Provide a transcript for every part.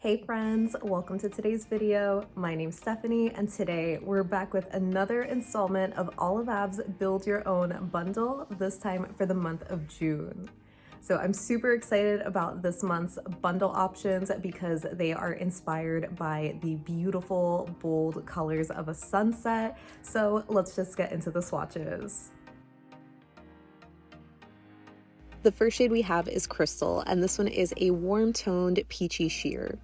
Hey friends, welcome to today's video. My name's Stephanie and today we're back with another installment of Olive Ab's Build Your Own bundle, this time for the month of June. So I'm super excited about this month's bundle options because they are inspired by the beautiful, bold colors of a sunset. So let's just get into the swatches. The first shade we have is Crystal, and this one is a warm-toned peachy sheer.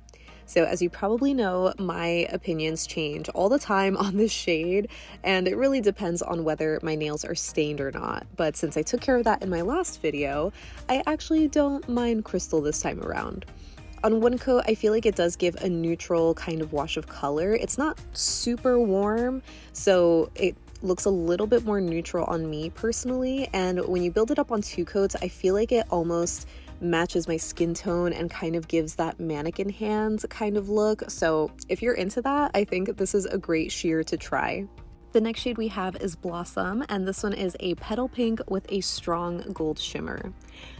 So as you probably know, my opinions change all the time on this shade, and it really depends on whether my nails are stained or not. But since I took care of that in my last video, I actually don't mind Crystal this time around. On one coat, I feel like it does give a neutral kind of wash of color. It's not super warm, so it looks a little bit more neutral on me personally, and when you build it up on two coats, I feel like it almost matches my skin tone and kind of gives that mannequin hands kind of look. So if you're into that, I think this is a great sheer to try. The next shade we have is Blossom, and this one is a petal pink with a strong gold shimmer.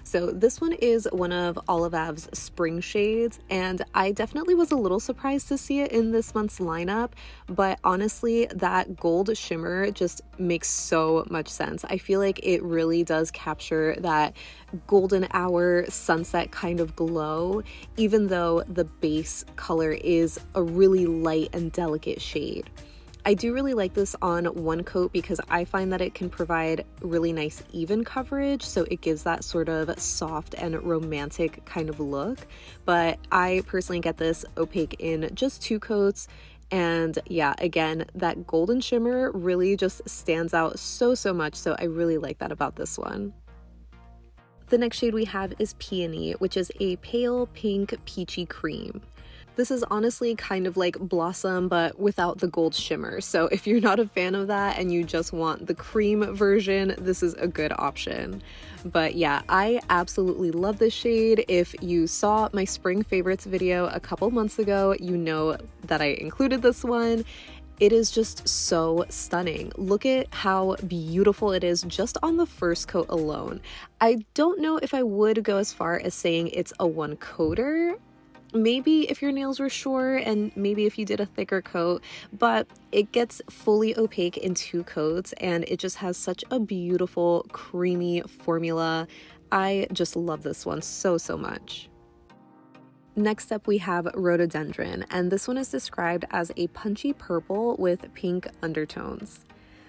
So this one is one of Olive Ab's spring shades, and I definitely was a little surprised to see it in this month's lineup, but honestly, that gold shimmer just makes so much sense. I feel like it really does capture that golden hour sunset kind of glow, even though the base color is a really light and delicate shade. I do really like this on one coat because I find that it can provide really nice even coverage, so it gives that sort of soft and romantic kind of look. But I personally get this opaque in just two coats, and yeah, again, that golden shimmer really just stands out so much, so I really like that about this one. The next shade we have is Peony, which is a pale pink peachy cream. This is honestly kind of like Blossom, but without the gold shimmer. So if you're not a fan of that and you just want the cream version, this is a good option. But yeah, I absolutely love this shade. If you saw my spring favorites video a couple months ago, you know that I included this one. It is just so stunning. Look at how beautiful it is just on the first coat alone. I don't know if I would go as far as saying it's a one coater. Maybe if your nails were short and maybe if you did a thicker coat, but it gets fully opaque in two coats and it just has such a beautiful creamy formula. I just love this one so much. Next up we have Rhododendron, and this one is described as a punchy purple with pink undertones.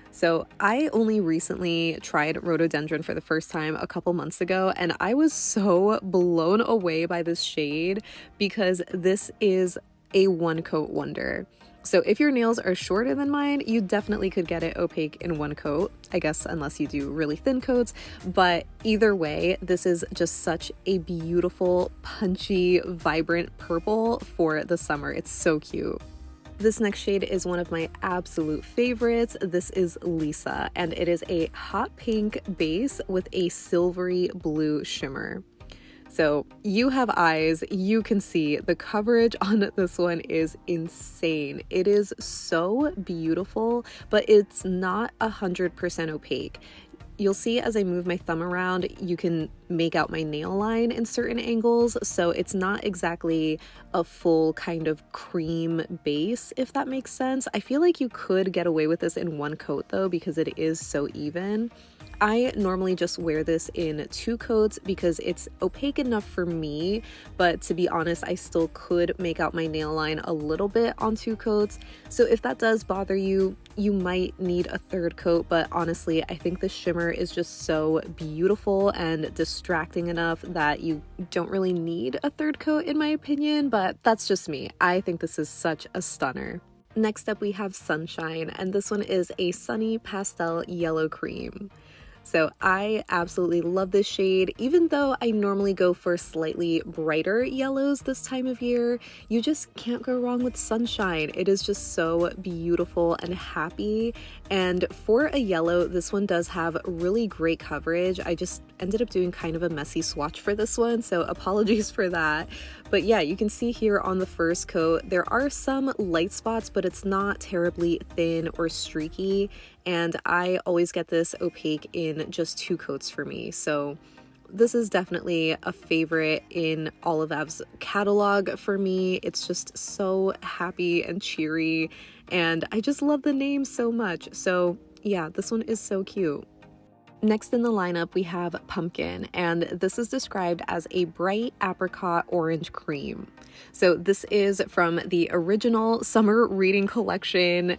So I only recently tried Rhododendron for the first time a couple months ago, and I was so blown away by this shade because this is a one coat wonder. So if your nails are shorter than mine, you definitely could get it opaque in one coat, I guess, unless you do really thin coats. But either way, this is just such a beautiful, punchy, vibrant purple for the summer. It's so cute. This next shade is one of my absolute favorites. This is Lisa, and it is a hot pink base with a silvery blue shimmer. So you have eyes, you can see the coverage on this one is insane. It is so beautiful, but it's not 100% opaque. You'll see as I move my thumb around, you can make out my nail line in certain angles, so it's not exactly a full kind of cream base, if that makes sense. I feel like you could get away with this in one coat though, because it is so even. I normally just wear this in two coats because it's opaque enough for me, but to be honest, I still could make out my nail line a little bit on two coats. So if that does bother you, you might need a third coat, but honestly, I think the shimmer is just so beautiful and distracting enough that you don't really need a third coat in my opinion, but that's just me. I think this is such a stunner. Next up we have Sunshine, and this one is a sunny pastel yellow cream. So I absolutely love this shade. Even though I normally go for slightly brighter yellows this time of year, you just can't go wrong with Sunshine. It is just so beautiful and happy. And for a yellow, this one does have really great coverage. I just ended up doing kind of a messy swatch for this one, so apologies for that. But yeah, you can see here on the first coat, there are some light spots, but it's not terribly thin or streaky. And I always get this opaque in just two coats for me. So this is definitely a favorite in all of Ev's catalog for me. It's just so happy and cheery, and I just love the name so much. So yeah, this one is so cute. Next in the lineup, we have Pumpkin, and this is described as a bright apricot orange cream. So this is from the original summer reading collection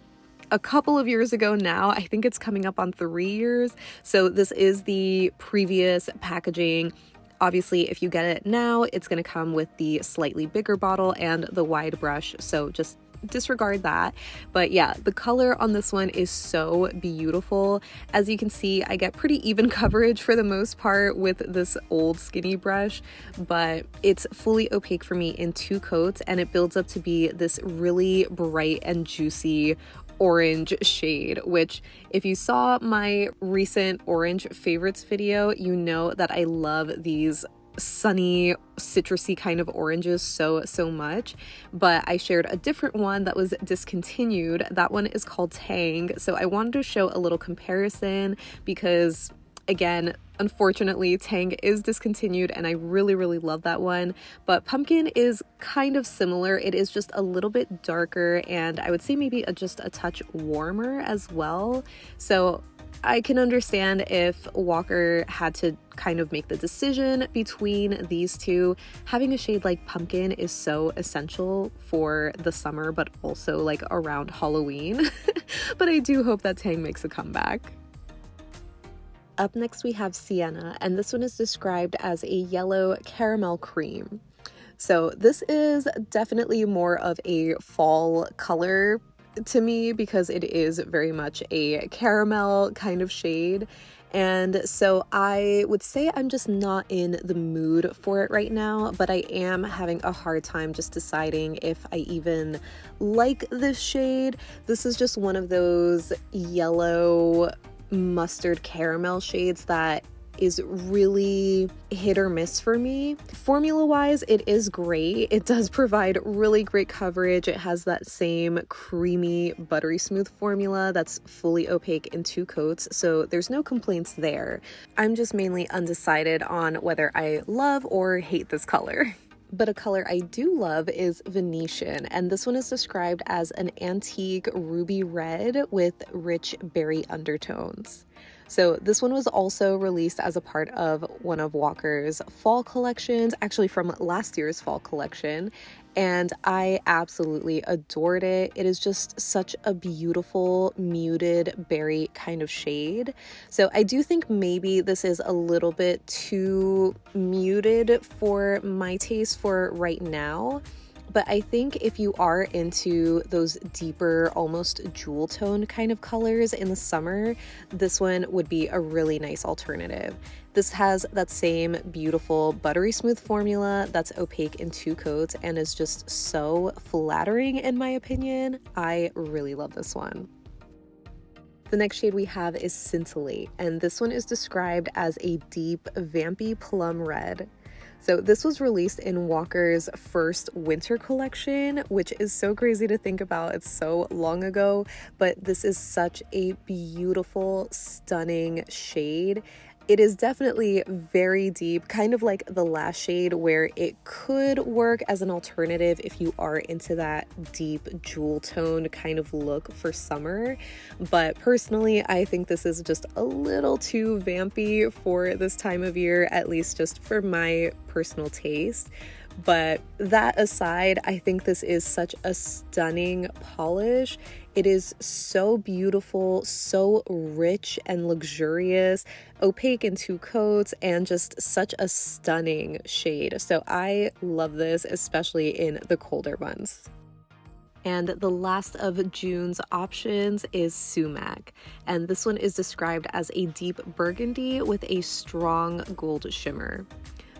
a couple of years ago now. I think it's coming up on 3 years. So this is the previous packaging. Obviously, if you get it now, it's going to come with the slightly bigger bottle and the wide brush. So just disregard that. But yeah, the color on this one is so beautiful. As you can see, I get pretty even coverage for the most part with this old skinny brush, but it's fully opaque for me in 2 coats, and it builds up to be this really bright and juicy orange shade, which if you saw my recent orange favorites video, you know that I love these sunny citrusy kind of oranges so much. But I shared a different one that was discontinued. That one is called Tang. So I wanted to show a little comparison because, again, unfortunately Tang is discontinued and I really love that one. But Pumpkin is kind of similar. It is just a little bit darker, and I would say maybe just a touch warmer as well. So I can understand if Walker had to kind of make the decision between these two. Having a shade like Pumpkin is so essential for the summer, but also like around Halloween. But I do hope that Tang makes a comeback. Up next we have Sienna, and this one is described as a yellow caramel cream. So this is definitely more of a fall color to me because it is very much a caramel kind of shade. And so I would say I'm just not in the mood for it right now, but I am having a hard time just deciding if I even like this shade. This is just one of those yellow mustard caramel shades that is really hit or miss for me. Formula wise, it is great. It does provide really great coverage. It has that same creamy, buttery smooth formula that's fully opaque in 2 coats, so there's no complaints there. I'm just mainly undecided on whether I love or hate this color. But a color I do love is Venetian, and this one is described as an antique ruby red with rich berry undertones. So this one was also released as a part of one of Walker's fall collections, actually from last year's fall collection, and I absolutely adored it. It is just such a beautiful muted berry kind of shade. So I do think maybe this is a little bit too muted for my taste for right now. But I think if you are into those deeper, almost jewel tone kind of colors in the summer, this one would be a really nice alternative. This has that same beautiful buttery smooth formula that's opaque in 2 coats and is just so flattering in my opinion. I really love this one. The next shade we have is Scintillate, and this one is described as a deep, vampy plum red. So this was released in Walker's first winter collection, which is so crazy to think about. It's so long ago, but this is such a beautiful, stunning shade. It is definitely very deep, kind of like the last shade where it could work as an alternative if you are into that deep jewel toned kind of look for summer. But personally, I think this is just a little too vampy for this time of year, at least just for my personal taste. But that aside, I think this is such a stunning polish. It is so beautiful, so rich and luxurious, opaque in 2 coats, and just such a stunning shade. So I love this, especially in the colder months. And the last of June's options is Sumac, and this one is described as a deep burgundy with a strong gold shimmer.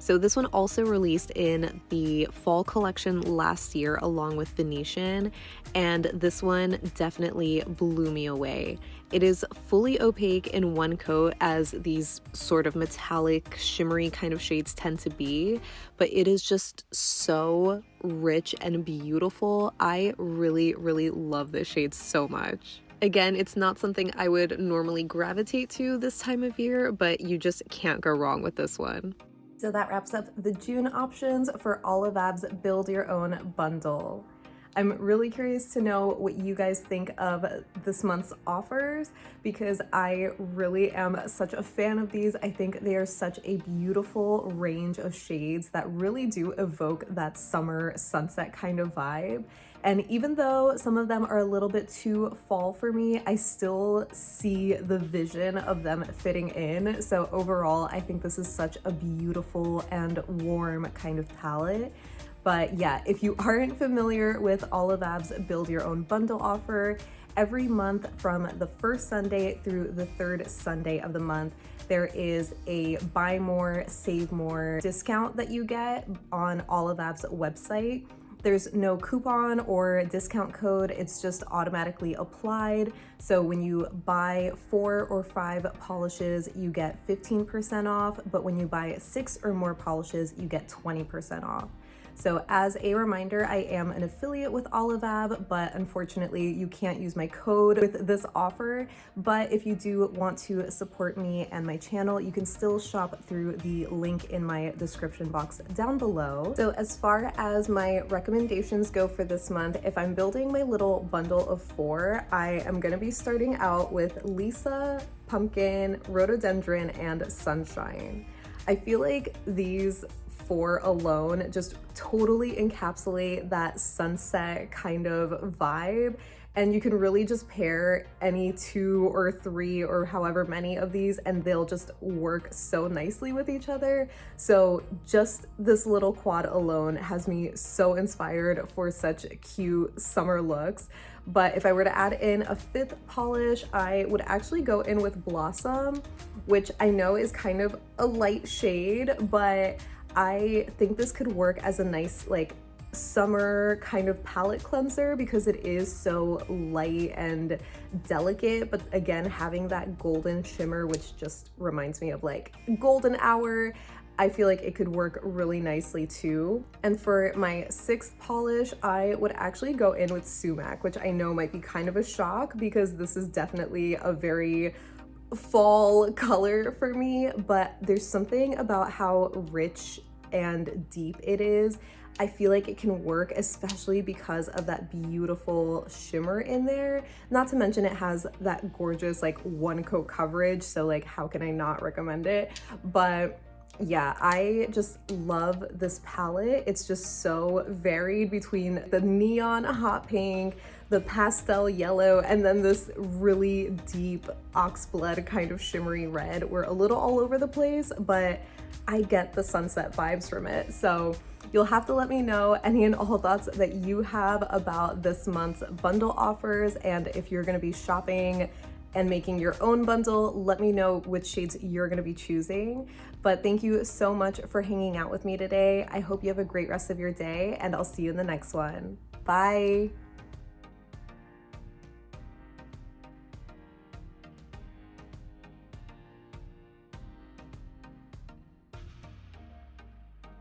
So this one also released in the fall collection last year along with Venetian, and this one definitely blew me away. It is fully opaque in 1 coat, as these sort of metallic shimmery kind of shades tend to be, but it is just so rich and beautiful. I really love this shade so much. Again, it's not something I would normally gravitate to this time of year, but you just can't go wrong with this one. So that wraps up the June options for Olive Ab's Build Your Own bundle. I'm really curious to know what you guys think of this month's offers because I really am such a fan of these. I think they are such a beautiful range of shades that really do evoke that summer sunset kind of vibe. And even though some of them are a little bit too fall for me, I still see the vision of them fitting in. So overall, I think this is such a beautiful and warm kind of palette. But yeah, if you aren't familiar with Olive Ab's Build Your Own bundle offer, every month from the first Sunday through the third Sunday of the month, there is a buy more, save more discount that you get on Olive Ab's website. There's no coupon or discount code, it's just automatically applied. So when you buy 4 or 5 polishes, you get 15% off, but when you buy 6 or more polishes, you get 20% off. So as a reminder, I am an affiliate with Olive Ab, but unfortunately you can't use my code with this offer. But if you do want to support me and my channel, you can still shop through the link in my description box down below. So as far as my recommendations go for this month, if I'm building my little bundle of 4, I am gonna be starting out with Lisa, Pumpkin, Rhododendron, and Sunshine. I feel like these 4 alone just totally encapsulate that sunset kind of vibe, and you can really just pair any 2 or 3 or however many of these and they'll just work so nicely with each other. So just this little quad alone has me so inspired for such cute summer looks. But if I were to add in a 5th polish, I would actually go in with Blossom, which I know is kind of a light shade, but I think this could work as a nice like summer kind of palette cleanser because it is so light and delicate, but again having that golden shimmer, which just reminds me of like golden hour, I feel like it could work really nicely too. And for my 6th polish, I would actually go in with Sumac, which I know might be kind of a shock because this is definitely a very fall color for me, but there's something about how rich and deep it is. I feel like it can work, especially because of that beautiful shimmer in there. Not to mention it has that gorgeous like 1 coat coverage, so like how can I not recommend it? But yeah, I just love this palette. It's just so varied between the neon hot pink, the pastel yellow, and then this really deep oxblood kind of shimmery red. We're a little all over the place, but I get the sunset vibes from it. So you'll have to let me know any and all thoughts that you have about this month's bundle offers, and if you're gonna be shopping and making your own bundle, let me know which shades you're gonna be choosing. But thank you so much for hanging out with me today. I hope you have a great rest of your day, and I'll see you in the next one. Bye.